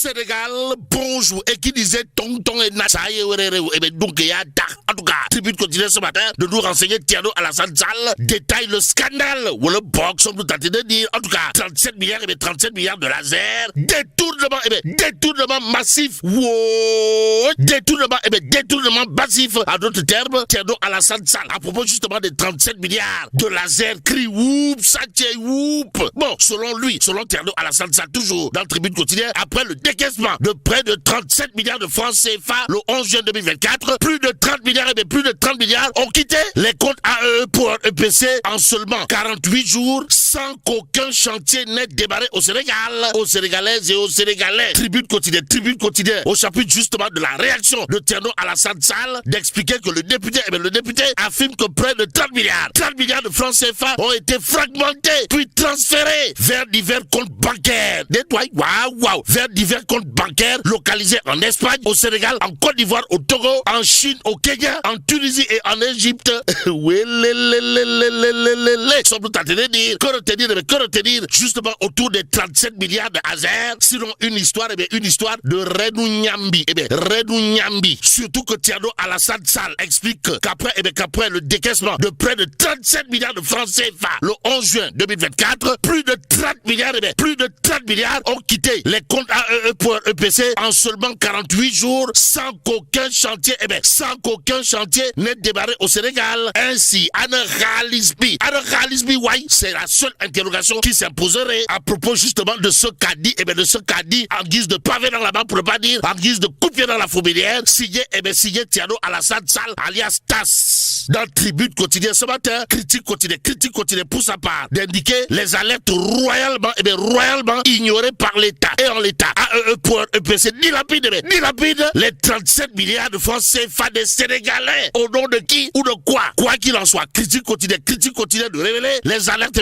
Sénégal, bonjour. Et qui disait tonton et Nassaï et bien donc il y a en tout cas, Tribune continue ce matin de nous renseigner Thierno Alassane Sall détaille le scandale ou le box, on nous tente de dire en tout cas 37 milliards et bien 37 milliards de laser, détournement et bien détournement massif, wow, détournement et bien détournement massif. En d'autres termes, Thierno Alassane Sall à propos justement des 37 milliards de laser, crie whoop, saché whoop. Bon, selon lui, selon Thierno Alassane Sall, toujours dans le Tribune quotidienne, après le décaissement de près de 37 milliards de francs CFA le 11 juin 2024, plus de 30 milliards et bien plus de 30 milliards ont quitté les comptes AEE pour EPC en seulement 48 jours sans qu'aucun chantier n'ait démarré au Sénégal, aux Sénégalaises et aux Sénégalais. Tribune quotidienne au chapitre justement de la réaction de Thierno Alassane Sall d'expliquer que le député affirme que près de 30 milliards de francs CFA ont été fragmentés puis transférés vers divers comptes bancaires. Vers divers comptes bancaires localisés en Espagne, au Sénégal, en Côte d'Ivoire, au Togo, en Chine, au Kenya, en Tunisie et en Égypte. Que retenir justement autour des 37 milliards de Azer, sinon une histoire de Redou Nyambi. Redou Nyambi. Surtout que Thierno Alassane Sall explique qu'après le décaissement de près de 37 milliards de francs CFA le 11 juin 2024, plus de 30 milliards ont quitté les comptes AEE pour EPC en seulement 48 jours sans qu'aucun chantier n'ait démarré au Sénégal. Ainsi, Anne Khalisbi, c'est la seule interrogation qui s'imposerait à propos justement de ce qu'a dit, en guise de pavé dans la main, pour ne pas dire en guise de coup de pied dans la fourmilière, signé Thierno Alassane Sall, alias TAS. Dans le Tribune quotidien ce matin, critique quotidien pour sa part, d'indiquer les alertes royalement ignorées par l'État. Et en l'État, AEE pour EPC, ni rapide, les 37 milliards de francs CFA des Sénégalais. Au nom de qui ou de quoi? Quoi qu'il en soit, critique quotidien de révéler les alertes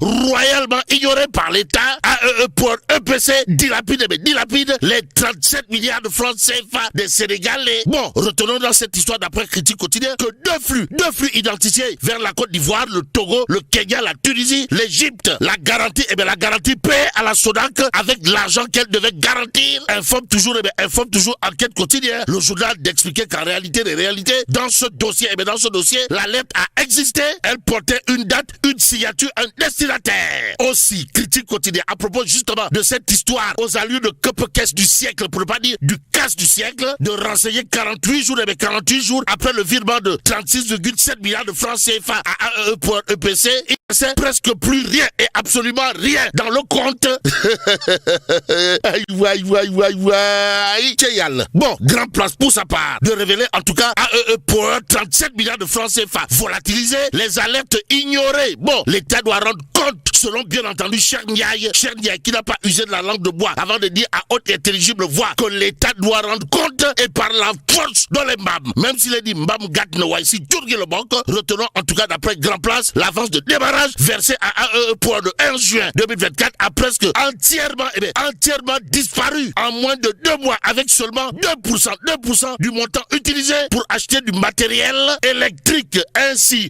royalement ignorées par l'État. AEE pour EPC, dilapide les 37 milliards de francs CFA des Sénégalais. Bon, retenons dans cette histoire d'après critique quotidien que deux flux identifiés vers la Côte d'Ivoire, le Togo, le Kenya, la Tunisie, l'Égypte. La garantie payée à la SODAC avec l'argent qu'elle devait garantir. Informe toujours Enquête quotidienne, le journal d'expliquer qu'en réalité des réalités, dans ce dossier, la lettre a existé, elle portait une date, une signature, un destinataire. Aussi, critique quotidienne à propos justement de cette histoire aux allures de caisse du siècle, pour ne pas dire du casse du siècle, de renseigner 48 jours après le virement de 36,7 milliards de francs CFA à AEE pour EPC, il ne sait presque plus rien et absolument rien dans le compte. Bon, grand place pour sa part de révéler en tout cas AEE pour 37 milliards de francs CFA volatilisés, les alertes ignorées. Bon, l'État doit rendre compte, selon bien entendu Cheikh Ndiaye qui n'a pas usé de la langue de bois avant de dire à haute et intelligible voix que l'État doit rendre compte et par la force dans les mbam. Même s'il est dit mbam gat no ici tourner le banque, retenons en tout cas d'après Grand Place l'avance de démarrage versée à AEE pour le 1 juin 2024 a presque entièrement disparu en moins de 2 mois avec seulement 2% du montant utilisé pour acheter du matériel électrique. Ainsi,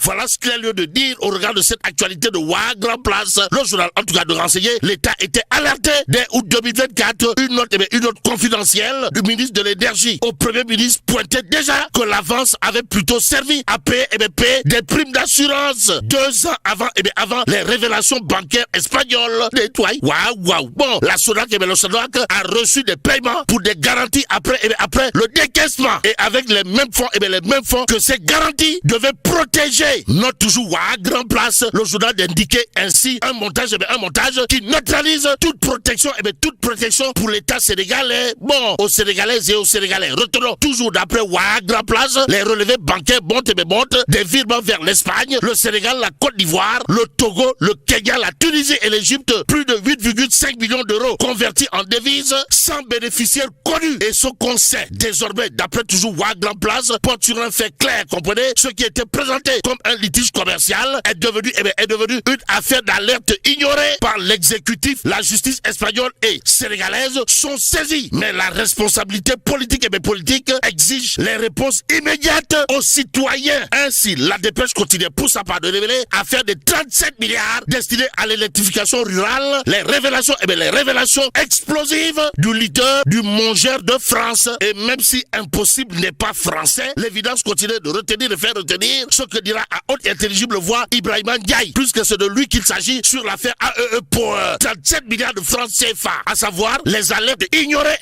voilà ce qu'il a lieu de dire au regard de cette actualité de Grand Place. Le journal, en tout cas de renseigner, l'État était alerté dès août 2024. Une note confidentielle du ministre de l'Énergie au Premier ministre pointait déjà que l'avance avait plutôt servi à payer des primes d'assurance 2 ans avant les révélations bancaires espagnoles. Bon, la SODAC a reçu des paiements pour des garanties après le décaissement et avec les mêmes fonds que ces garanties devaient protéger. Note toujours Grand Place, le journal d'indiquer ainsi un montage qui neutralise toute protection pour l'État sénégalais. Bon, aux Sénégalaises et aux Sénégalais. Retenons toujours d'après Grand Place, les relevés bancaires montent des virements vers l'Espagne, le Sénégal, la Côte d'Ivoire, le Togo, le Kenya, la Tunisie et l'Égypte. Plus de 8,5 millions d'euros convertis en devises sans bénéficiaire connu. Et ce qu'on sait désormais, d'après toujours Grand Place, porte sur un fait clair, comprenez, ce qui était présenté comme un litige commercial est devenu une affaire d'alerte ignorée par l'exécutif. La justice espagnole et sénégalaise sont saisies. Mais la responsabilité politique politiques exigent les réponses immédiates aux citoyens. Ainsi, la dépêche continue pour sa part de révéler à faire des 37 milliards destinés à l'électrification rurale, les révélations explosives du leader du mongeur de France. Et même si impossible n'est pas français, l'évidence continue de faire retenir ce que dira à haute et intelligible voix Ibrahima Ndiaye, puisque c'est de lui qu'il s'agit sur l'affaire AEE pour 37 milliards de francs CFA, à savoir les alertes ignorées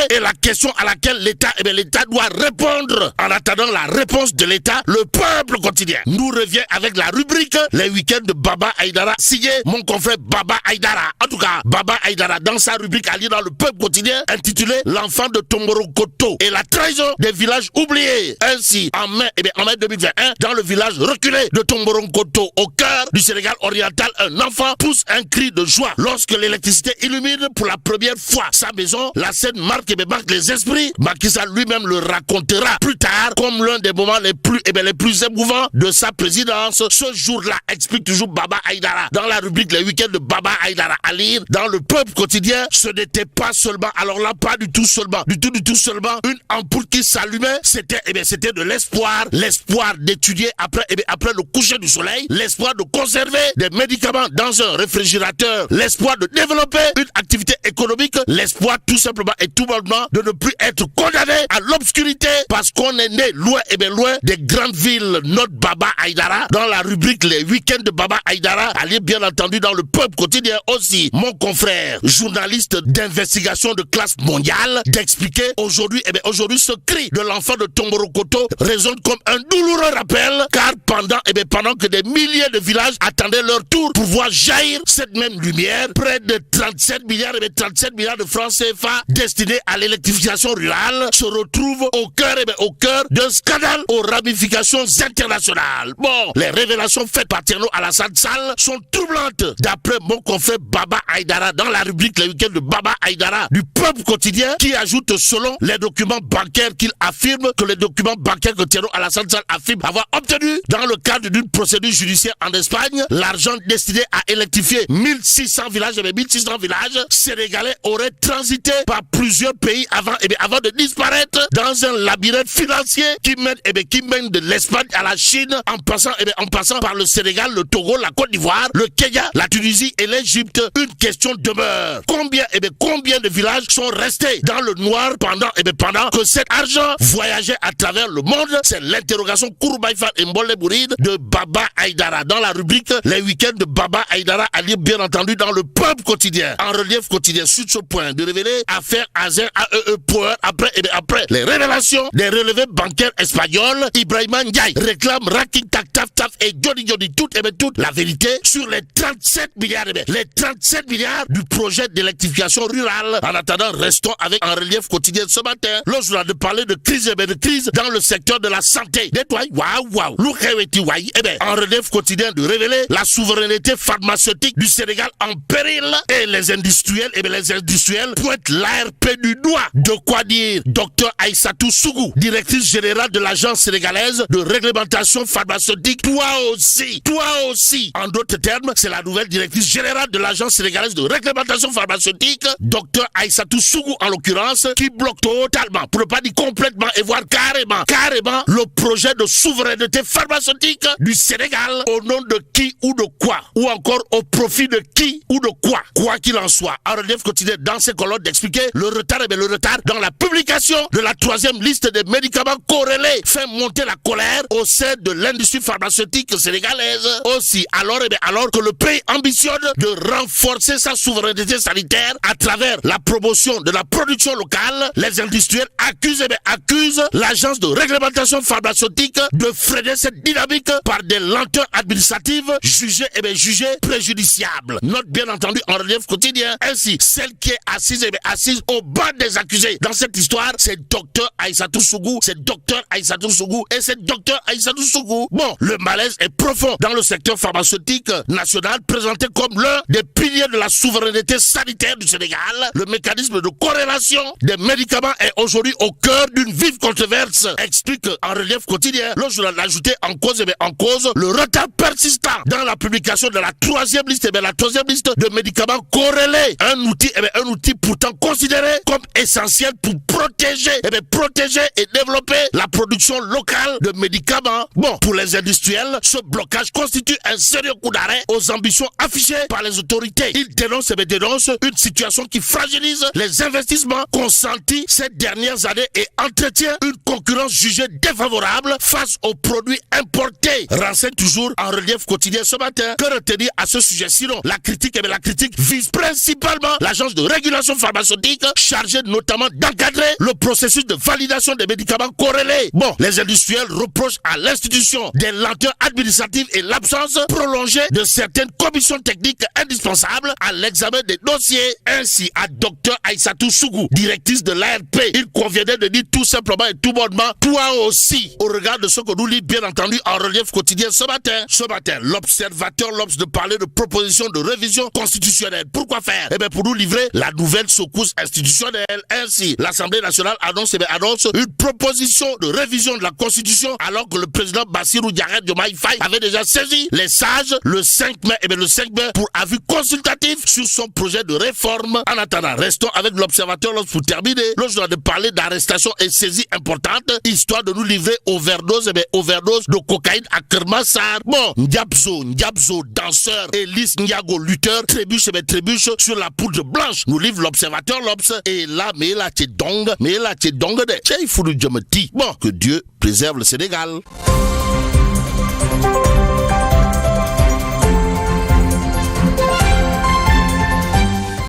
et la question à laquelle l'État doit répondre. En attendant la réponse de l'État, le peuple quotidien nous revient avec la rubrique les week-ends de Baba Aïdara, signé mon confrère Baba Aïdara. En tout cas, Baba Aïdara dans sa rubrique à lire dans le peuple quotidien intitulée l'enfant de Tomborokoto et la trahison des villages oubliés. Ainsi, en mai 2021, dans le village reculé de Tomborokoto au cœur du Sénégal oriental, un enfant pousse un cri de joie lorsque l'électricité illumine pour la première fois sa maison. La scène marque les esprits. Macky Sall lui-même le racontera plus tard comme l'un des moments les plus émouvants de sa présidence. Ce jour-là, explique toujours Baba Aïdara dans la rubrique les week-ends de Baba Aïdara à lire dans le peuple quotidien. Ce n'était pas seulement, alors là pas du tout seulement une ampoule qui s'allumait, c'était de l'espoir d'étudier après le coucher du soleil, l'espoir de conserver des médicaments dans un réfrigérateur, l'espoir de développer une activité économique, l'espoir tout simplement et tout bonnement de ne plus être condamné à l'obscurité parce qu'on est né loin des grandes villes. Note Baba Aïdara dans la rubrique les week-ends de Baba Aïdara, allez bien entendu dans le peuple quotidien aussi. Mon confrère, journaliste d'investigation de classe mondiale, d'expliquer aujourd'hui ce cri de l'enfant de Tomborokoto résonne comme un douloureux rappel car pendant que des milliers de villages attendaient leur tour pour voir jaillir cette même lumière, près de 37 milliards de francs CFA destinés à l'électrification rurale se retrouvent au cœur d'un scandale aux ramifications internationales. Bon, les révélations faites par Thierno Alassane Sall sont troublantes d'après mon confrère Baba Aïdara dans la rubrique les week-ends de Baba Aïdara du peuple quotidien qui ajoute selon les documents bancaires qu'il affirme que les documents bancaires que Thierno Alassane Sall affirme avoir obtenus dans le cadre d'une procédure judiciaire en Espagne, l'argent destiné à électrifier 1600 villages sénégalais auraient transité par plusieurs pays avant de disparaître dans un labyrinthe financier qui mène de l'Espagne à la Chine en passant par le Sénégal, le Togo, la Côte d'Ivoire, le Kenya, la Tunisie et l'Égypte. Une question demeure. Combien de villages sont restés dans le noir pendant que cet argent voyageait à travers le monde? C'est l'interrogation Kourbaïfa et Mbolé Bouride de Baba Aïdara dans la rubrique les week-ends de Baba Aïdara à lire bien entendu dans le peuple quotidien. En relief quotidien sur ce point de révéler affaire Azer AEE Power après les révélations des relevés bancaires espagnols. Ibrahima Ndiaye réclame Raking Tak Taf Taf et Johnny toute la vérité sur les 37 milliards du projet d'électrification rurale. En attendant, restons avec en relief quotidien ce matin. Lorsque l'on a parlé de crise dans le secteur de la santé. En relief quotidien de révéler la souveraineté pharmaceutique du Sénégal en péril et les industriels pointent l'ARP du doigt. De quoi dire? Docteur Aïssatou Sougou, directrice générale de l'agence sénégalaise de réglementation pharmaceutique. Toi aussi. En d'autres termes, c'est la nouvelle directrice générale de l'agence sénégalaise de réglementation pharmaceutique, docteur Aïssatou Sougou en l'occurrence, qui bloque totalement, pour ne pas dire complètement et voire carrément le projet de souveraineté pharmaceutique du Sénégal au nom de qui ou de quoi, ou encore au profit de qui ou de quoi. Quoi qu'il en soit, en relief quotidien dans ses colonnes d'expliquer le retard dans la publication de la 3e liste des médicaments corrélés fait monter la colère au sein de l'industrie pharmaceutique sénégalaise. Aussi, alors que le pays ambitionne de renforcer sa souveraineté sanitaire à travers la promotion de la production locale, les industriels accusent l'agence de réglementation pharmaceutique de freiner cette dynamique par des lenteurs administratives jugées préjudiciables. Note bien entendu en relief quotidien. Ainsi, celle qui est assise au bas des accusés dans cette histoire, c'est docteur Aïssatou Sougou. Bon, le malaise est profond dans le secteur pharmaceutique national, présenté comme l'un des piliers de la souveraineté sanitaire du Sénégal. Le mécanisme de corrélation des médicaments est aujourd'hui au cœur d'une vive controverse, explique en relief quotidien. Lorsque l'on a ajouté en cause le retard persistant dans la publication de la 3e liste, de médicaments corrélés. Un outil pourtant considéré comme essentiel pour protéger et développer la production locale de médicaments. Bon, pour les industriels, ce blocage constitue un sérieux coup d'arrêt aux ambitions affichées par les autorités. Ils dénoncent une situation qui fragilise les investissements consentis ces dernières années et entretient une concurrence jugée défavorable face aux produits importés. Renseigne toujours en relief quotidien ce matin. Que retenir à ce sujet? Sinon, la critique vise principalement l'agence de régulation pharmaceutique chargée notamment d'encadrer le processus de validation des médicaments corrélés. Bon, les industriels reprochent à l'institution des lenteurs administratives et l'absence prolongée de certaines commissions techniques indispensables à l'examen des dossiers. Ainsi, à Dr Aïssatou Sougou, directrice de l'ARP, il conviendrait de dire tout simplement et tout bonnement, toi aussi, au regard de ce que nous lit bien entendu en relief quotidien ce matin. Ce matin, l'observateur l'obs de parler de proposition de révision constitutionnelle. Pourquoi faire? Eh bien, pour nous livrer la nouvelle secousse institutionnelle. Ainsi, l'Assemblée nationale annonce une proposition de révision de la Constitution alors que le président Bassirou Diomaye Faye avait déjà saisi les sages le 5 mai, pour avis consultatif sur son projet de réforme. En attendant, restons avec l'observateur pour terminer. Le jour de parler d'arrestation et saisie importante, histoire de nous livrer overdose de cocaïne à Kermassar. Bon, Ndiabzo, danseur, Elise Ndiago, lutteur, trébuche sur la poudre blanche. Nous livre l'observateur l'Obs et là, mais là, t'es dong de. Il faut nous dire, bon, que Dieu préserve le Sénégal.